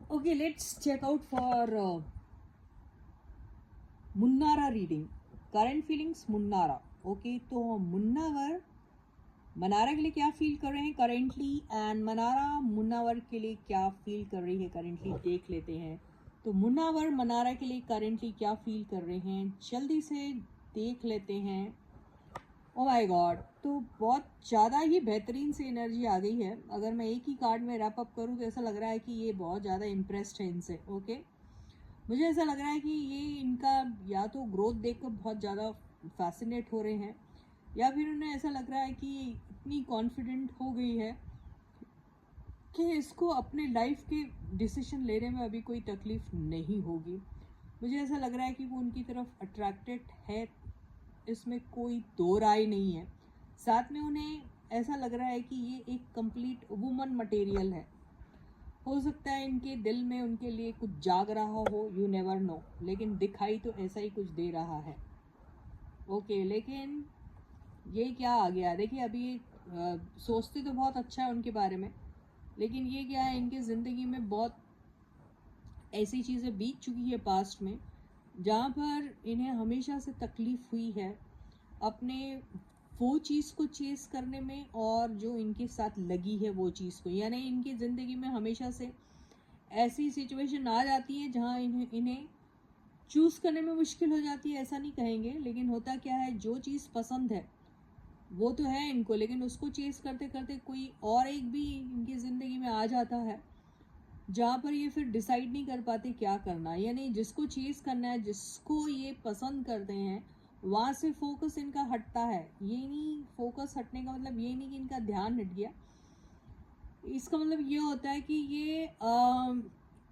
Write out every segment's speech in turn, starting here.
Okay, let's check out for Munnara reading. Current feelings Munnara. Okay, तो मुन्नावर मनारा के लिए क्या फील कर रहे हैं करेंटली एंड मनारा मुन्नावर के लिए क्या फील कर रही है करेंटली, देख लेते हैं। तो मुन्नावर मनारा के लिए करेंटली क्या फील कर रहे हैं जल्दी से देख लेते हैं। ओ माय गॉड, तो बहुत ज़्यादा ही बेहतरीन सी एनर्जी आ गई है। अगर मैं एक ही कार्ड में रैप अप करूँ तो ऐसा लग रहा है कि ये बहुत ज़्यादा इम्प्रेस्ड है इनसे। ओके, मुझे ऐसा लग रहा है कि ये इनका या तो ग्रोथ देखकर बहुत ज़्यादा फैसिनेट हो रहे हैं या फिर उन्हें ऐसा लग रहा है कि इतनी कॉन्फिडेंट हो गई है कि इसको अपने लाइफ के डिसीजन लेने में अभी कोई तकलीफ नहीं होगी। मुझे ऐसा लग रहा है कि वो उनकी तरफ अट्रैक्टेड है, इसमें कोई दो राय नहीं है। साथ में उन्हें ऐसा लग रहा है कि ये एक कंप्लीट वुमन मटेरियल है। हो सकता है इनके दिल में उनके लिए कुछ जाग रहा हो, यू नेवर नो, लेकिन दिखाई तो ऐसा ही कुछ दे रहा है। ओके, लेकिन ये क्या आ गया, देखिए अभी सोचते तो बहुत अच्छा है उनके बारे में, लेकिन ये क्या है, इनकी ज़िंदगी में बहुत ऐसी चीज़ें बीत चुकी है पास्ट में जहाँ पर इन्हें हमेशा से तकलीफ़ हुई है अपने वो चीज़ को चेस करने में और जो इनके साथ लगी है वो चीज़ को। यानी इनकी ज़िंदगी में हमेशा से ऐसी सिचुएशन आ जाती है जहाँ इन्हें चूज़ करने में मुश्किल हो जाती है, ऐसा नहीं कहेंगे, लेकिन होता क्या है, जो चीज़ पसंद है वो तो है इनको, लेकिन उसको चेस करते करते कोई और एक भी इनकी ज़िंदगी में आ जाता है जहाँ पर ये फिर डिसाइड नहीं कर पाते क्या करना। यानी जिसको चेज़ करना है, जिसको ये पसंद करते हैं, वहाँ से फोकस इनका हटता है। ये नहीं, फोकस हटने का मतलब ये नहीं कि इनका ध्यान हट गया, इसका मतलब ये होता है कि ये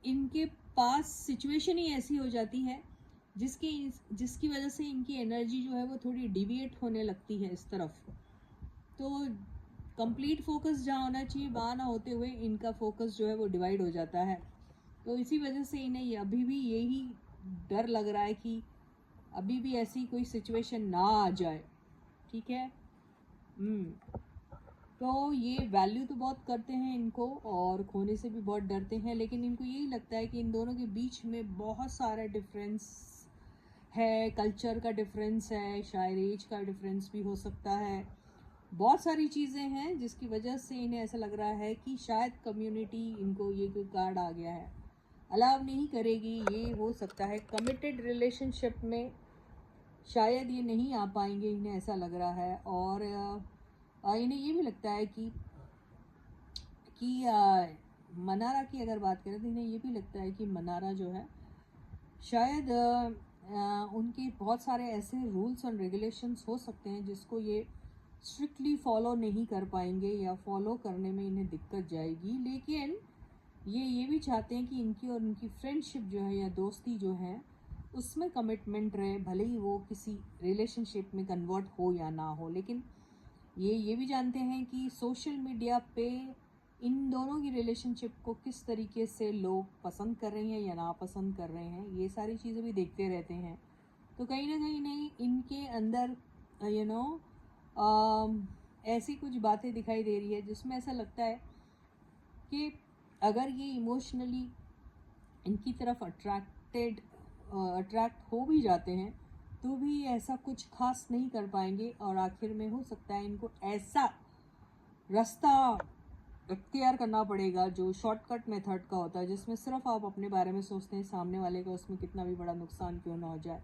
इनके पास सिचुएशन ही ऐसी हो जाती है जिसकी वजह से इनकी एनर्जी जो है वो थोड़ी डिविएट होने लगती है इस तरफ। तो कंप्लीट फोकस जहाँ होना चाहिए वहाँ ना होते हुए इनका फोकस जो है वो डिवाइड हो जाता है। तो इसी वजह से इन्हें अभी भी यही डर लग रहा है कि अभी भी ऐसी कोई सिचुएशन ना आ जाए। ठीक है। तो ये वैल्यू तो बहुत करते हैं इनको और खोने से भी बहुत डरते हैं, लेकिन इनको यही लगता है कि इन दोनों के बीच में बहुत सारा डिफरेंस है, कल्चर का डिफरेंस है, शायद एज का डिफरेंस भी हो सकता है, बहुत सारी चीज़ें हैं जिसकी वजह से इन्हें ऐसा लग रहा है कि शायद कम्युनिटी इनको ये कोई कार्ड आ गया है अलाउ नहीं करेगी। ये हो सकता है कमिटेड रिलेशनशिप में शायद ये नहीं आ पाएंगे, इन्हें ऐसा लग रहा है। और इन्हें ये भी लगता है कि मनारा की अगर बात करें तो इन्हें ये भी लगता है कि मनारा जो है शायद उनके बहुत सारे ऐसे रूल्स एंड रेगुलेशंस हो सकते हैं जिसको ये स्ट्रिक्टली फॉलो नहीं कर पाएंगे या फॉलो करने में इन्हें दिक्कत जाएगी। लेकिन ये भी चाहते हैं कि इनकी और उनकी फ्रेंडशिप जो है या दोस्ती जो है उसमें कमिटमेंट रहे, भले ही वो किसी रिलेशनशिप में कन्वर्ट हो या ना हो। लेकिन ये भी जानते हैं कि सोशल मीडिया पे इन दोनों की रिलेशनशिप को किस तरीके से लोग पसंद कर रहे हैं या नापसंद कर रहे हैं, ये सारी चीज़ें भी देखते रहते हैं। तो कहीं ना कहीं नहीं इनके अंदर यू नो ऐसी कुछ बातें दिखाई दे रही है जिसमें ऐसा लगता है कि अगर ये इमोशनली इनकी तरफ अट्रैक्ट हो भी जाते हैं तो भी ऐसा कुछ खास नहीं कर पाएंगे और आखिर में हो सकता है इनको ऐसा रास्ता इख्तियार करना पड़ेगा जो शॉर्टकट मेथड का होता है, जिसमें सिर्फ आप अपने बारे में सोचते हैं, सामने वाले का उसमें कितना भी बड़ा नुकसान क्यों ना हो जाए।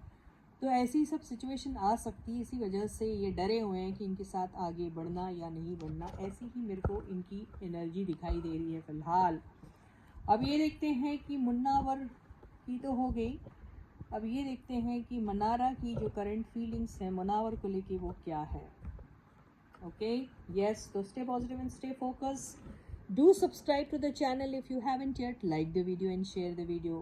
तो ऐसी सब सिचुएशन आ सकती है, इसी वजह से ये डरे हुए हैं कि इनके साथ आगे बढ़ना या नहीं बढ़ना। ऐसी ही मेरे को इनकी एनर्जी दिखाई दे रही है फ़िलहाल। अब ये देखते हैं कि मुन्नावर की तो हो गई, अब ये देखते हैं कि मनारा की जो करंट फीलिंग्स हैं मुन्नावर को लेके वो क्या है। ओके, यस, तो stay positive and stay focused. Do subscribe to the channel if you haven't yet. Like the video and share the video.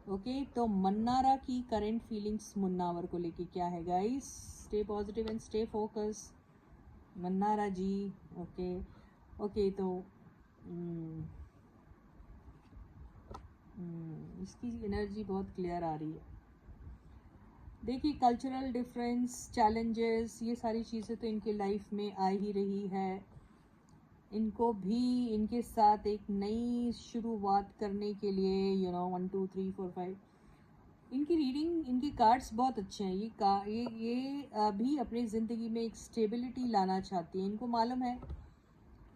Okay, तो मन्नारा की करंट फीलिंग्स मुन्नावर को लेके क्या है guys. Stay positive and stay focus Mannara ji. Okay okay, तो इसकी energy बहुत clear आ रही है। देखिए, कल्चरल डिफरेंस, चैलेंजेस, ये सारी चीज़ें तो इनकी लाइफ में आ ही रही है। इनको भी इनके साथ एक नई शुरुआत करने के लिए 1 2 3 4 5 इनकी रीडिंग, इनके कार्ड्स बहुत अच्छे हैं। ये अभी अपनी ज़िंदगी में एक स्टेबिलिटी लाना चाहती हैं। इनको मालूम है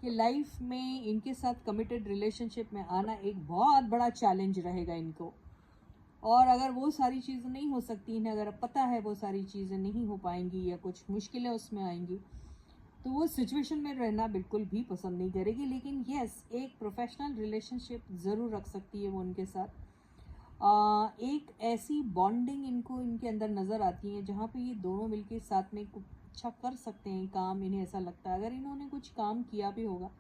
कि लाइफ में इनके साथ कमिटेड रिलेशनशिप में आना एक बहुत बड़ा चैलेंज रहेगा इनको। और अगर वो सारी चीज़ें नहीं हो सकती, इन्हें अगर पता है वो सारी चीज़ें नहीं हो पाएंगी या कुछ मुश्किलें उसमें आएंगी, तो वो सिचुएशन में रहना बिल्कुल भी पसंद नहीं करेगी। लेकिन यस, एक प्रोफेशनल रिलेशनशिप ज़रूर रख सकती है वो उनके साथ। एक ऐसी बॉन्डिंग इनको इनके अंदर नज़र आती है जहाँ पे ये दोनों मिलके साथ में कुछ अच्छा कर सकते हैं काम। इन्हें ऐसा लगता है अगर इन्होंने कुछ काम किया भी होगा,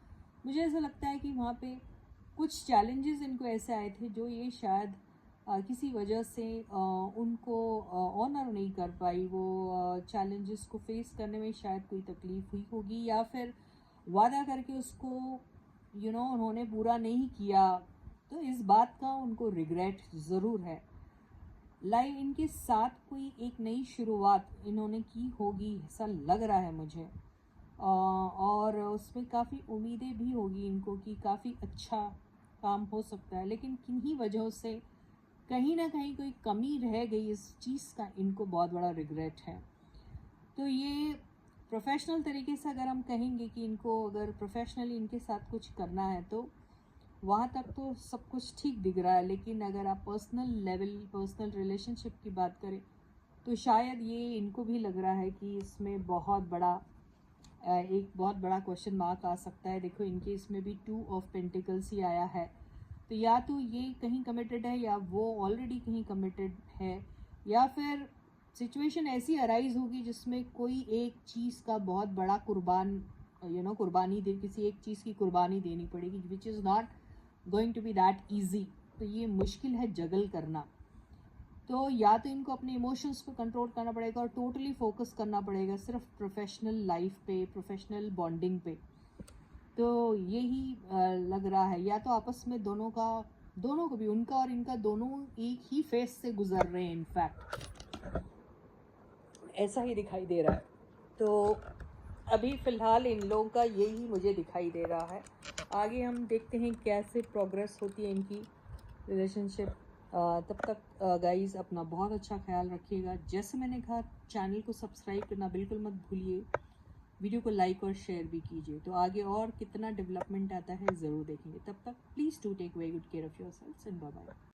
मुझे ऐसा लगता है कि वहाँ पे कुछ चैलेंजेस इनको ऐसे आए थे जो ये शायद किसी वजह से उनको ऑनर नहीं कर पाई। वो चैलेंजेस को फेस करने में शायद कोई तकलीफ हुई होगी, या फिर वादा करके उसको उन्होंने पूरा नहीं किया, तो इस बात का उनको रिग्रेट ज़रूर है। लाइफ इनके साथ कोई एक नई शुरुआत इन्होंने की होगी ऐसा लग रहा है मुझे। और उसमें काफ़ी उम्मीदें भी होगी इनको कि काफ़ी अच्छा काम हो सकता है, लेकिन किन्हीं वजहों से कहीं ना कहीं कोई कमी रह गई, इस चीज़ का इनको बहुत बड़ा रिग्रेट है। तो ये प्रोफेशनल तरीके से अगर हम कहेंगे कि इनको अगर प्रोफेशनली इनके साथ कुछ करना है, तो वहाँ तक तो सब कुछ ठीक दिख रहा है। लेकिन अगर आप पर्सनल लेवल, पर्सनल रिलेशनशिप की बात करें, तो शायद ये इनको भी लग रहा है कि इसमें बहुत बड़ा एक बहुत बड़ा क्वेश्चन मार्क आ सकता है। देखो इनके इसमें भी 2 ऑफ पेंटिकल्स ही आया है, तो या तो ये कहीं कमिटेड है या वो ऑलरेडी कहीं कमिटेड है, या फिर सिचुएशन ऐसी अराइज होगी जिसमें कोई एक चीज़ का बहुत बड़ा कुर्बानी दे, किसी एक चीज़ की कुर्बानी देनी पड़ेगी, which is not going to be that easy. तो ये मुश्किल है जगल करना। तो या तो इनको अपने इमोशंस को कंट्रोल करना पड़ेगा और टोटली फोकस करना पड़ेगा सिर्फ प्रोफेशनल लाइफ पे, प्रोफेशनल बॉन्डिंग पे। तो यही लग रहा है, या तो आपस में दोनों को भी, उनका और इनका, दोनों एक ही फेस से गुजर रहे हैं। इनफैक्ट ऐसा ही दिखाई दे रहा है। तो अभी फ़िलहाल इन लोगों का यही मुझे दिखाई दे रहा है। आगे हम देखते हैं कैसे प्रोग्रेस होती है इनकी रिलेशनशिप। तब तक गाइस अपना बहुत अच्छा ख्याल रखिएगा। जैसे मैंने कहा, चैनल को सब्सक्राइब करना बिल्कुल मत भूलिए, वीडियो को लाइक और शेयर भी कीजिए। तो आगे और कितना डेवलपमेंट आता है ज़रूर देखेंगे। तब तक please do take very good care of yourselves and bye bye.